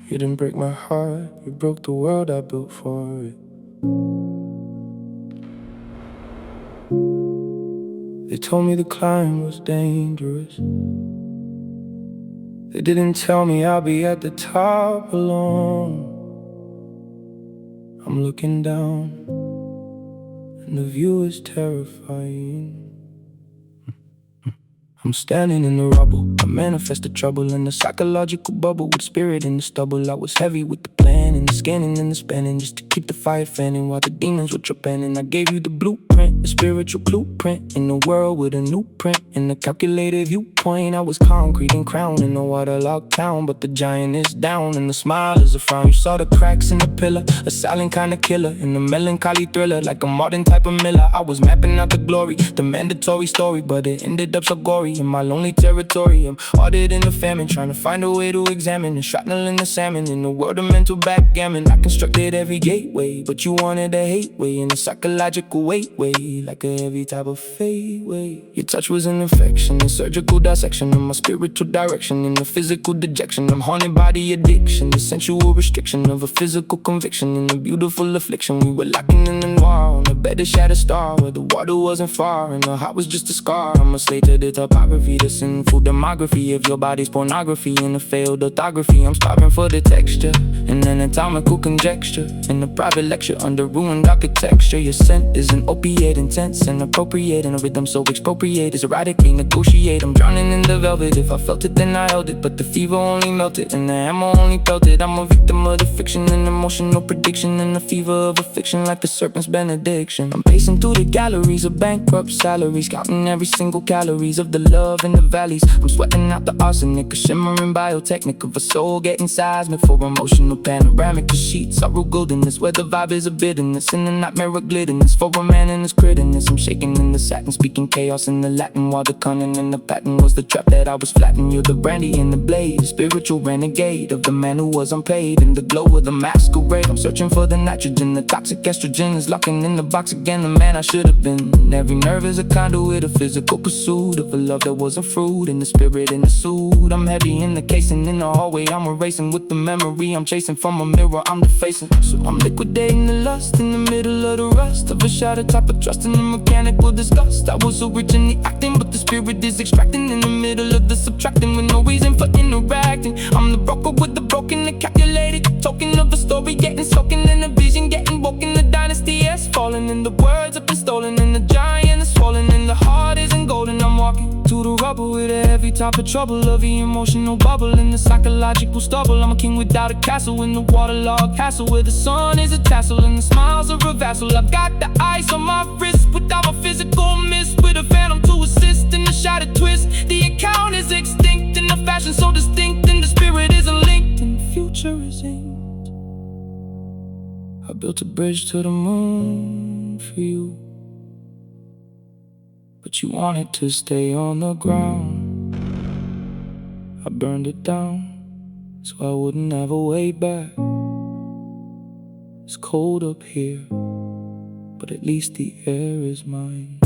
You didn't break my heart, you broke the world I built for it. They told me the climb was dangerous. They didn't tell me I'll be at the top alone. I'm looking down, and the view is terrifying. I'm standing in the rubble, I manifest the trouble in the psychological bubble. With spirit in the stubble, I was heavy with the plan and the scanning and the spanning, just to keep the fire fanning while the demons were trepanning. I gave you the blueprint, the spiritual blueprint, in the world with a new print. In the calculated viewpoint, I was concrete and crowned in a waterlogged town. But the giant is down and the smile is a frown. You saw the cracks in the pillar, a silent kind of killer, in the melancholy thriller, like a modern type of Miller. I was mapping out the glory, the mandatory story, but it ended up so gory. In my lonely territory, I'm haunted in the famine, trying to find a way to examine the shrapnel in the salmon. In the world of mental backgammon, I constructed every gateway, but you wanted a hate way, in a psychological weight way, like a heavy type of fade way. Your touch was an infection, a surgical dissection of my spiritual direction. In the physical dejection, I'm haunted by the addiction, the sensual restriction of a physical conviction. In the beautiful affliction, we were locking in the noir, on a bed of shattered star, where the water wasn't far and the heart was just a scar. I'm a slave to the topography, the sinful demography of your body's pornography. In a failed orthography, I'm starving for the texture, in an anatomical conjecture, in a private lecture under ruined architecture. Your scent is an opiate, intense and appropriate, in a rhythm so expropriate, is erratically negotiate. I'm drowning in the velvet, if I felt it then I held it, but the fever only melted and the hammer only pelted. I'm a victim of the fiction, an emotional prediction, and the fever of affliction, like the serpent's benediction. I'm pacing through the galleries of bankrupt salaries, counting every single calories of the love in the valleys. I'm sweating out the arsenic, a shimmering biotechnic of a soul getting seismic for emotional panoramic. The sheets are real goodness, where the vibe is a bitterness, and the nightmare of glitterness for a man in his critterness. I'm shaking in the satin, speaking chaos in the Latin, while the cunning and the pattern was the trap that I was flattening. You're the brandy and the blaze, spiritual renegade of the man who was unpaid. In the glow of the masquerade, I'm searching for the nitrogen, the toxic estrogen is locking in the box again, the man I should have been. Every nerve is a conduit, a physical pursuit of a love that wasn't fruit. In the spirit, in the suit, I'm heavy in the casing, in the hallway I'm erasing with the memory I'm chasing from a mirror I'm defacing. So I'm liquidating the lust in the middle of the rust of a shattered type of trust in the mechanical disgust. I was so rich in the acting, but the spirit is extracting in the middle of the subtracting, with no reason for interacting. I'm the broker with the broken, the calculated token of a story getting soaking in a vision, getting woken. The dynasty is falling, and the words have been stolen, and the giant is falling, and the heart isn't golden. I'm walking to the rubble with a heavy type of trouble, of the emotional bubble in the psychological stubble. I'm a king without a castle, in the waterlogged castle, where the sun is a tassel and the smiles are a vassal. I've got the ice on my wrist without a physical mist, with a phantom to assist in the shattered twist. The account is extinct in a fashion so distinct, and the spirit isn't linked, and the future is inked. I built a bridge to the moon for you, but you wanted to stay on the ground. I burned it down so I wouldn't have a way back. It's cold up here, but at least the air is mine.